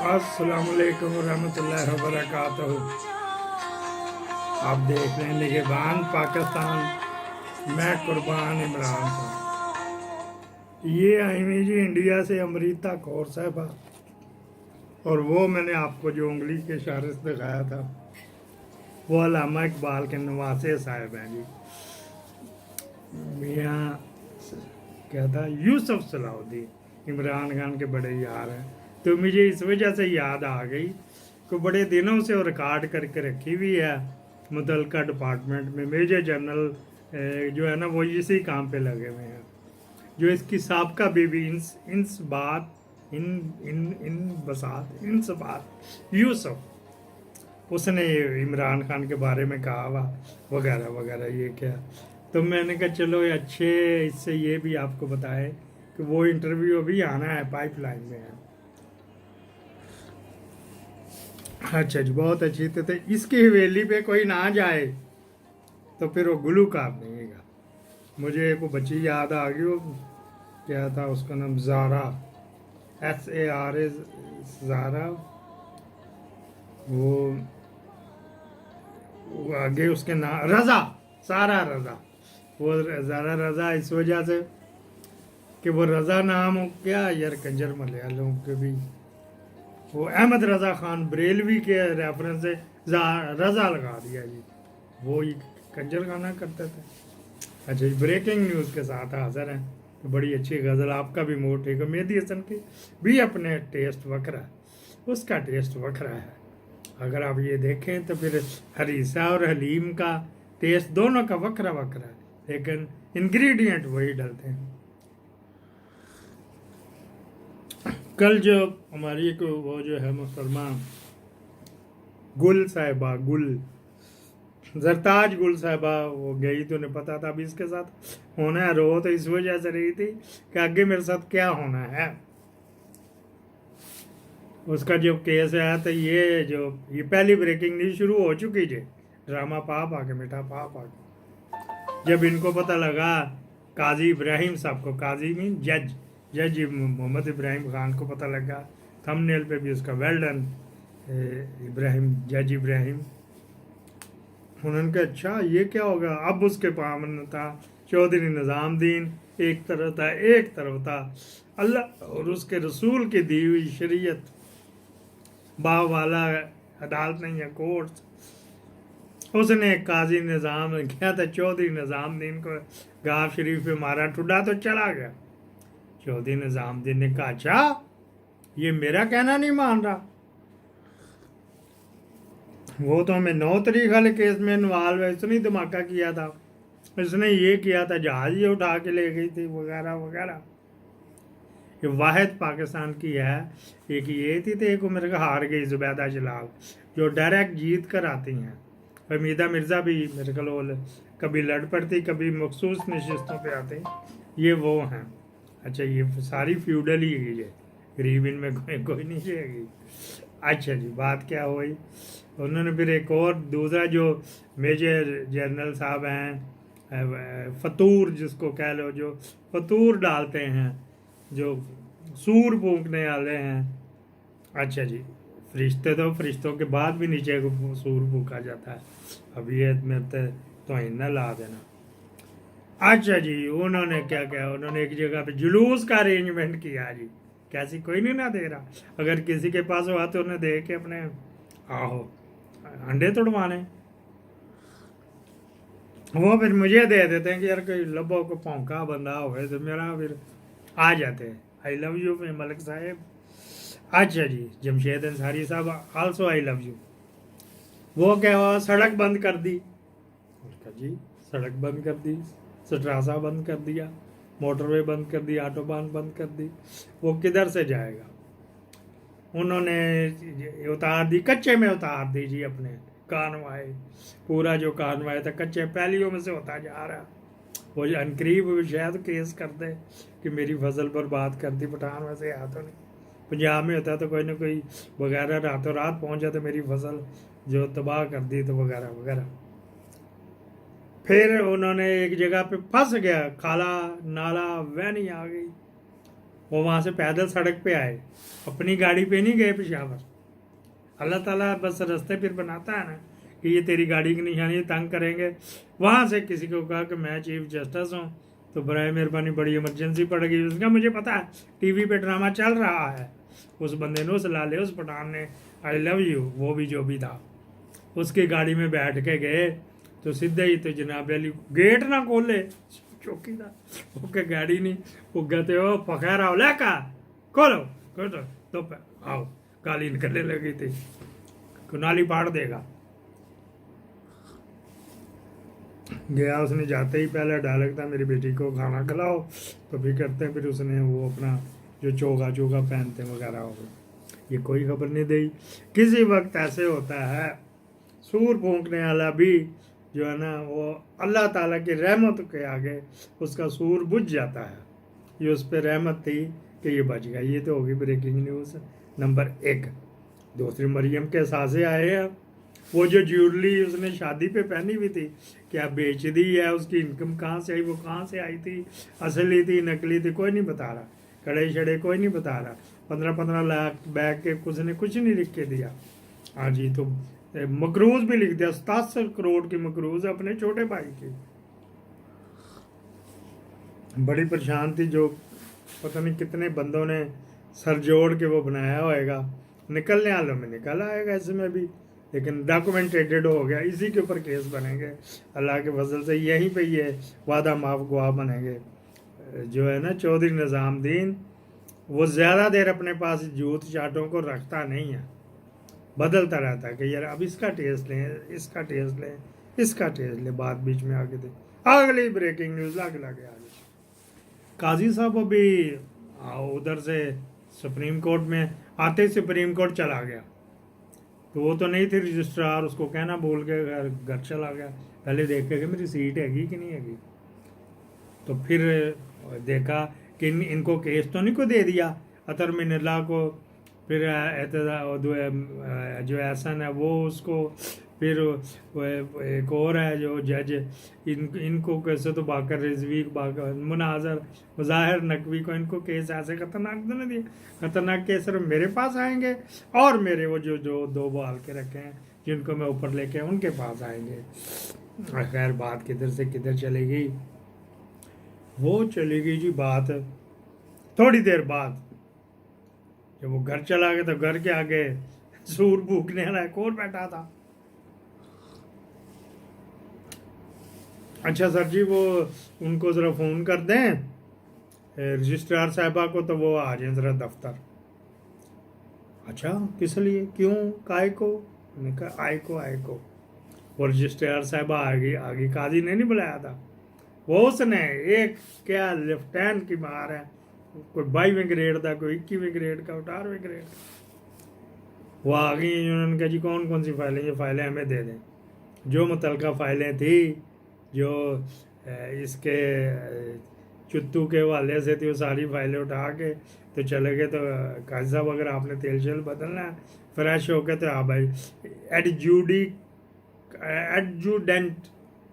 अस्सलामुअलैकुम रहमतुल्लाहि व बरकातहू। आप देख रहे हैं निगहबान पाकिस्तान, मैं कुर्बान इमरान खान। ये आई हुई जी इंडिया से अमृता कौर साहबा, और वो मैंने आपको जो उंगली के इशारे से दिखाया था वो अल्लामा इकबाल के नवासे साहब हैं जी। मियाँ क्या था, यूसुफ सलाउद्दीन इमरान खान के बड़े यार हैं। तो मुझे इस वजह से याद आ गई कि बड़े दिनों से वो रिकॉर्ड करके रखी हुई है मुतलका डिपार्टमेंट में। मेजर जनरल जो है ना वो इसी काम पे लगे हुए हैं। जो इसकी सबका बीवी इंस बात इन इन इन बसात इंस बात यूसुफ, उसने इमरान खान के बारे में कहा हुआ वगैरह वगैरह ये क्या। तो मैंने कहा चलो अच्छे इससे ये भी आपको बताए कि वो इंटरव्यू अभी आना है, पाइपलाइन में है। अच्छा जी, बहुत अच्छी। तो इसकी हवेली पे कोई ना जाए तो फिर वो गुलूकार नहीं है। मुझे एक वो बच्ची याद आ गई, वो क्या था उसका नाम, ज़ारा, SARA, ज़ारा। वो आगे उसके नाम रज़ा, सारा रज़ा। वो ज़ारा रज़ा इस वजह से कि वो रज़ा नाम हो क्या यार, कंजर मलयालों के भी, वो अहमद रज़ा खान बरेलवी के रेफरेंस से रज़ा लगा दिया जी। वो ही कंजर गाना करते थे। अच्छा जी, ब्रेकिंग न्यूज़ के साथ हाजिर हैं। तो बड़ी अच्छी गज़ल, आपका भी मूड ठीक है। मेहदी हसन की भी अपने टेस्ट वखरा है, उसका टेस्ट वखरा है। अगर आप ये देखें तो फिर हरीसा और हलीम का टेस्ट दोनों का वखरा वखरा है, लेकिन इंग्रेडिएंट वही डलते हैं। कल जो हमारी एक वो जो है मुसलमान गुल साहिबा, गुल जरताज गुल साहिबा, वो गई तो उन्हें पता था अभी इसके साथ होना है। रो तो इस वजह से रही थी कि आगे मेरे साथ क्या होना है। उसका जो केस है तो ये पहली ब्रेकिंग न्यूज शुरू हो चुकी है। ड्रामा पाप आके मिठा पाप आके, जब इनको पता लगा काजी इब्राहिम साहब को, काजी मीन जज मोहम्मद इब्राहिम खान को पता लगा, थंबनेल पे भी उसका वेल डन इब्राहिम, जज इब्राहिम। उन्होंने कहा अच्छा ये क्या होगा। अब उसके पामन था चौधरी निज़ामुद्दीन, एक तरफ था अल्लाह और उसके रसूल की दी हुई शरीयत, बाव वाला अदालत नहीं है, कोर्ट। उसने काजी निज़ाम किया था, चौधरी निज़ामुद्दीन को गाफ शरीफ पे मारा, ठुड्डा तो चला गया। चौधरी निज़ामुद्दीन ने कहा अच्छा ये मेरा कहना नहीं मान रहा। वो तो हमें 9 तारीख वाले केस में इन्वॉल्व है, इसने धमाका किया था, इसने ये किया था, जहाज ये उठा के ले गई थी वगैरह वगैरह। ये वाहिद पाकिस्तान की है। एक ये थी तो एक मेरे को हार गई जुबैदा जलाल, जो डायरेक्ट जीत कर आती हैं। हमीदा मिर्ज़ा भी मेरे को कभी लड़ पड़ती, कभी मखसूस नशिस्तों पे आते, ये वो हैं। अच्छा ये सारी फ्यूडल ही है, गरीब इनमें कोई नहीं रहेगी। अच्छा जी, बात क्या हुई, उन्होंने फिर एक और दूसरा जो मेजर जनरल साहब हैं, फतूर जिसको कह लो, जो फतूर डालते हैं, जो सूर फूंकने वाले हैं। अच्छा जी, फरिश्तों के बाद भी नीचे को सूर फूका जाता है। अब ये मेरे तो ना ला देना। अच्छा जी, उन्होंने क्या किया, उन्होंने एक जगह पे जुलूस का अरेंजमेंट किया जी। कैसी कोई नहीं ना दे रहा, अगर किसी के पास हुआ तो उन्हें दे के अपने आहो अंडे तोड़वाने। वो फिर मुझे दे देते हैं कि यार कोई लबो को भौंका बंदा हो तो मेरा फिर आ जाते हैं। आई लव यू मलिक साहब। अच्छा जी, जमशेद अंसारी साहब आल्सो आई लव यू। वो क्या हुआ, सड़क बंद कर दी। जी सड़क बंद कर दी, स्ट्रासा बंद कर दिया, मोटरवे बंद कर दी, ऑटोबान बंद कर दी। वो किधर से जाएगा। उन्होंने उतार दी, कच्चे में उतार दी जी अपने कानवाए। पूरा जो कानवाए था कच्चे पहलियों में से होता जा रहा। वो अनकरीब शायद केस कर दे कि मेरी फसल पर बात कर दी, पठान वैसे हाथों नहीं। पंजाब में होता तो कोई ना कोई वगैरह रातों रात पहुंचा तो मेरी फसल जो तबाह कर दी तो वगैरह वगैरह। फिर उन्होंने एक जगह पे फंस गया, खाला नाला वहनी आ गई, वो वहाँ से पैदल सड़क पे आए, अपनी गाड़ी पे नहीं गए पेशावर। अल्लाह ताला बस रास्ते फिर बनाता है ना कि ये तेरी गाड़ी की निशानी, तंग करेंगे। वहाँ से किसी को कहा कि मैं चीफ जस्टिस हूँ, तो बराए मेहरबानी बड़ी इमरजेंसी पड़ गई। उसका मुझे पता है टीवी पे ड्रामा चल रहा है। उस बंदे ने, उस लाले, उस पठान ने आई लव यू, वो भी जो भी था, उसकी गाड़ी में बैठ के गए। तो सीधे ही तो जनाब अली गेट ना खोले, चौकीदार ओके गाड़ी नहीं, वो कहते हो फखैर आओ लेका खोलो खोलो, तो आओ गाली निकलने लगी थी, कुनाली पाड़ देगा। गया, उसने जाते ही पहले डायलॉग था मेरी बेटी को खाना खिलाओ, तो भी करते हैं, फिर उसने वो अपना जो चोगा चोगा पहनते वगैरह हो गए, ये कोई खबर नहीं दी। किसी वक्त ऐसे होता है सूर फूंकने वाला भी जो है ना, वो अल्लाह ताला की रहमत के आगे उसका सूर बुझ जाता है। ये उस पर रहमत थी कि ये बच गया। ये तो होगी ब्रेकिंग न्यूज़ नंबर 1। दूसरी, मरियम के सासे आए हैं, वो जो ज्वेलरी उसने शादी पे पहनी हुई थी, क्या बेच दी है, उसकी इनकम कहाँ से आई, वो कहाँ से आई थी, असली थी नकली थी, कोई नहीं बता रहा। कड़े शड़े कोई नहीं बता रहा। 15-15 लाख बैग के उसने कुछ नहीं लिख के दिया। हाँ जी, तो मकरूज भी लिख दिया, 77 करोड़ की मकरूज अपने छोटे भाई की। बड़ी परेशान थी, जो पता नहीं कितने बंदों ने सर जोड़ के वो बनाया होएगा। निकलने वालों में निकल आएगा इसमें भी, लेकिन डॉक्यूमेंटेड हो गया, इसी के ऊपर केस बनेंगे अल्लाह के फजल से। यहीं पे ये वादा माफ गवाह बनेंगे। जो है ना चौधरी निज़ामुद्दीन, वो ज़्यादा देर अपने पास जूत चाटों को रखता नहीं है, बदलता रहता है कि यार अब इसका टेस्ट लें, इसका टेस्ट लें, इसका टेस्ट लें, बात बीच में आगे दे। अगली ब्रेकिंग न्यूज़ आगे आगे काजी साहब अभी उधर से सुप्रीम कोर्ट में आते ही सुप्रीम कोर्ट चला गया, तो वो तो नहीं थे रजिस्ट्रार, उसको कहना भूल के घर चला गया। पहले देख के कि मेरी सीट हैगी कि नहीं हैगी, तो फिर देखा कि इनको केस तो नहीं को दे दिया अतर मिनल्ला को, फिर जो एहसन है वो उसको, फिर एक और है जो जज, इनको कैसे तो बाकर रिजवी बाकर मुनाजर मुजाहिर नकवी को, इनको केस ऐसे खतरनाक तो नहीं दिए। खतरनाक केस सिर्फ मेरे पास आएंगे और मेरे वो जो जो 2 बाल के रखे हैं जिनको मैं ऊपर लेके उनके पास आएंगे। खैर बात किधर से किधर चली गई, वो चली गई जी बात थोड़ी देर बाद जब वो घर चला गया, तो घर के आगे सूर भूखने वाला एक और बैठा था। अच्छा सर जी, वो उनको ज़रा फ़ोन कर दें रजिस्ट्रार साहबा को, तो वो आ जाए ज़रा दफ्तर। अच्छा किस लिए, क्यों, काय को? मैंने कहा आए को। और रजिस्ट्रार साहबा आ गई, काजी ने नहीं बुलाया था वो, उसने एक क्या लेफ्टिनेंट की मार है, कोई 22वें ग्रेड का, कोई 21वें ग्रेड का, 18वें ग्रेड का। वो आ गई, उन्होंने कहा जी कौन कौन सी फाइलें, ये फाइलें हमें दे दें। जो मुतलका फाइलें थी, जो इसके चुत्तू के हवाले से थी, वो सारी फाइलें उठा के तो चले गए। तो काजी साहब अगर आपने तेल शेल बदलना है फ्रेश हो के, तो हाँ भाई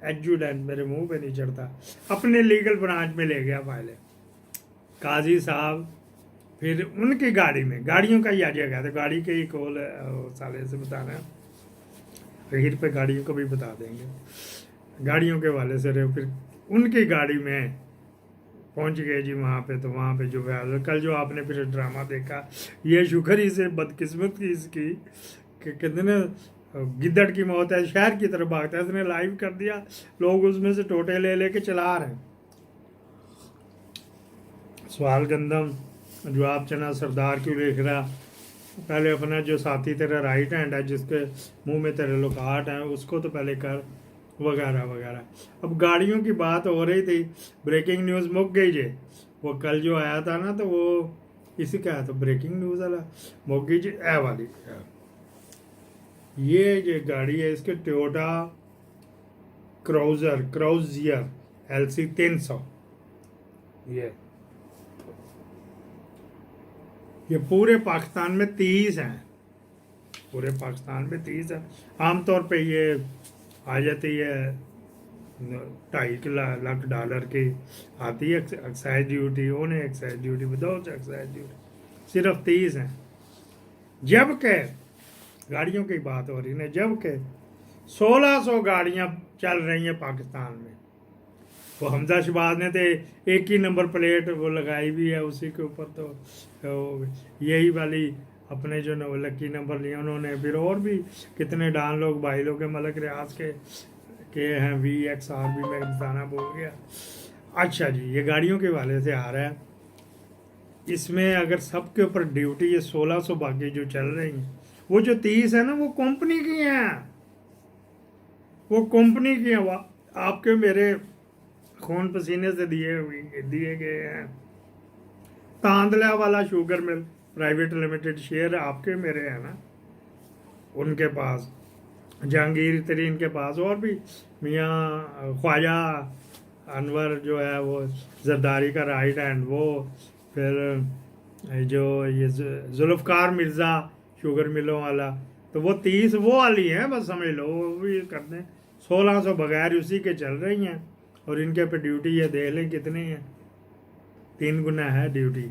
एडजुडेंट मेरे मुंह पे नहीं चढ़ता, अपने लीगल ब्रांच में ले गया फाइलें काजी साहब। फिर उनकी गाड़ी में, गाड़ियों का ही आ गया, तो गाड़ी के ही कॉल साले से बताना है, फिर पे गाड़ियों को भी बता देंगे, गाड़ियों के वाले से रहे। फिर उनकी गाड़ी में पहुंच गए जी वहाँ पे। तो वहाँ पे जो कल जो आपने फिर ड्रामा देखा, ये शुक्र ही से बदकिस्मत की इसकी कि कहते ना गिद्दड़ की मौत है शहर की तरफ भागता है, इसने लाइव कर दिया, लोग उसमें से टोटे ले लेके चला रहे हैं। सवाल गंदम जवाब चना सरदार क्यों लिख रहा, पहले अपना जो साथी तेरा राइट हैंड है जिसके मुंह में तेरे लुकाट हैं उसको तो पहले कर, वगैरह वगैरह। अब गाड़ियों की बात हो रही थी, ब्रेकिंग न्यूज़ मुक गई जे, वो कल जो आया था ना, तो वो इसी का आया था ब्रेकिंग न्यूज़ वाला, मुक गई जी ए वाली। ये जो गाड़ी है इसके टोयोटा क्राउजियर LC 300, ये पूरे पाकिस्तान में 30 हैं, पूरे पाकिस्तान में 30 है। आमतौर पे ये आ जाती है $2.5 लाख की आती है एक्साइज ड्यूटी, उन्हें excise duty without excise duty सिर्फ 30 हैं। जबकि गाड़ियों की बात हो रही है, जबकि 1600 गाड़ियां चल रही हैं पाकिस्तान में। वो हमजा शहबाज ने तो एक ही नंबर प्लेट वो लगाई भी है उसी के ऊपर, तो यही वाली अपने जो लकी नंबर लिए उन्होंने। फिर और भी कितने डान लोग भाई लोग के मलक रियाज के हैं, VXR भी मैं बताना भूल गया। अच्छा जी, ये गाड़ियों के वाले से आ रहा है। इसमें अगर सबके ऊपर ड्यूटी ये 1600 बाकी जो चल रही हैं, वो जो 30 है ना वो कंपनी की हैं, वो कंपनी की हैं, आपके मेरे खून पसीने से दिए गए हैं। तांदला वाला sugar mill private limited share आपके मेरे हैं ना, उनके पास जहांगीर तरीन के पास, और भी मियाँ ख्वाजा अनवर जो है वो जरदारी का राइट हैंड, वो फिर जो ये जुल्फ़कार मिर्ज़ा शुगर मिलों वाला, तो वो 30 वो वाली है, बस समझ लो वो भी करते हैं। 1600 बगैर उसी के चल रही हैं, और इनके पे ड्यूटी ये देख लें कितनी है, 3 गुना है ड्यूटी।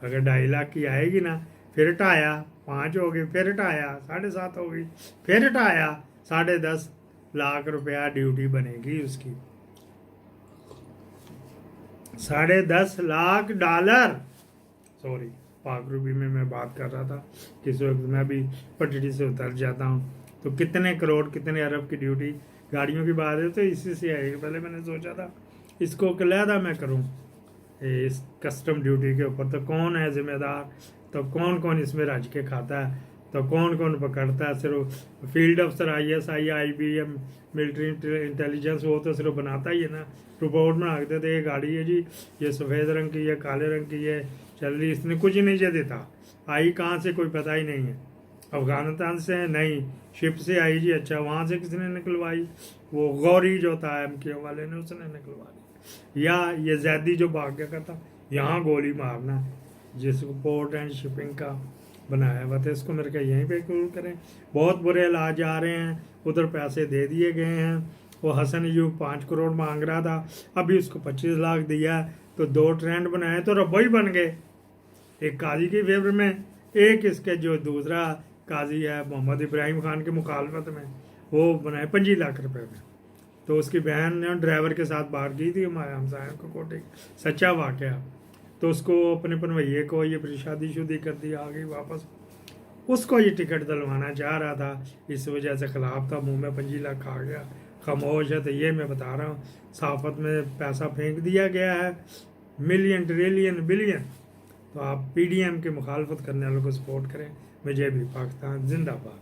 अगर 2.5 लाख की आएगी ना, फिर हटाया 5 हो गई, फिर हटाया 7.5 हो गई, फिर हटाया 10.5 लाख रुपया ड्यूटी बनेगी उसकी। 10.5 लाख डॉलर, सॉरी पाक रुपये में मैं बात कर रहा था, किस वक्त मैं भी पटड़ी से उतर जाता हूँ। तो कितने करोड़ कितने अरब की ड्यूटी गाड़ियों की बात है, तो इसी से आएगी। पहले मैंने सोचा था इसको कलहदा मैं करूँ इस कस्टम ड्यूटी के ऊपर, तो कौन है जिम्मेदार, तो कौन कौन इसमें रज के खाता है, तो कौन कौन पकड़ता है। सिर्फ फील्ड अफसर ISI IBM मिलिट्री इंटेलिजेंस वो तो सिर्फ बनाता ही है ना, रिपोर्ट बना के देते ये गाड़ी है जी, ये सफ़ेद रंग की है, काले रंग की है, चल रही, इसने कुछ नहीं जे देता, आई कहाँ से कोई पता ही नहीं है। अफगानिस्तान से नहीं, शिप से आई जी, अच्छा वहाँ से किसने निकलवाई, वो गौरी जो था MK वाले ने उसने निकलवाई, या ये जैदी जो भाग गया करता, यहाँ गोली मारना जिसको पोर्ट एंड शिपिंग का बनाया हुआ था, इसको मेरे ख्याल यहीं पे कबूल करें। बहुत बुरे इलाज आ रहे हैं, उधर पैसे दे दिए गए हैं। वो हसन यूब 5 करोड़ मांग रहा था, अभी उसको 25 लाख दिया, तो 2 ट्रेंड बनाए तो रबई बन गए, एक काजी की फेवर में, एक इसके जो दूसरा काजी है मोहम्मद इब्राहिम खान के मुखालफत में, वो बनाए 25 लाख रुपए में। तो उसकी बहन ने ड्राइवर के साथ बाहर की थी हमारे हमसायों को कोटे, सच्चा वाक़या। तो उसको अपने पनवैये को ये फिर शादी कर दी, आ गई वापस, उसको ये टिकट दिलवाना चाह रहा था, इस वजह से खिलाफ था, मुंह में 25 लाख आ गया, खामोश है। तो ये मैं बता रहा हूँ, सहाफत में पैसा फेंक दिया गया है, मिलियन ट्रिलियन बिलियन। तो आप PDM की मुखालफत करने वालों को सपोर्ट करें। मुझे भी पाकिस्तान जिंदाबाद।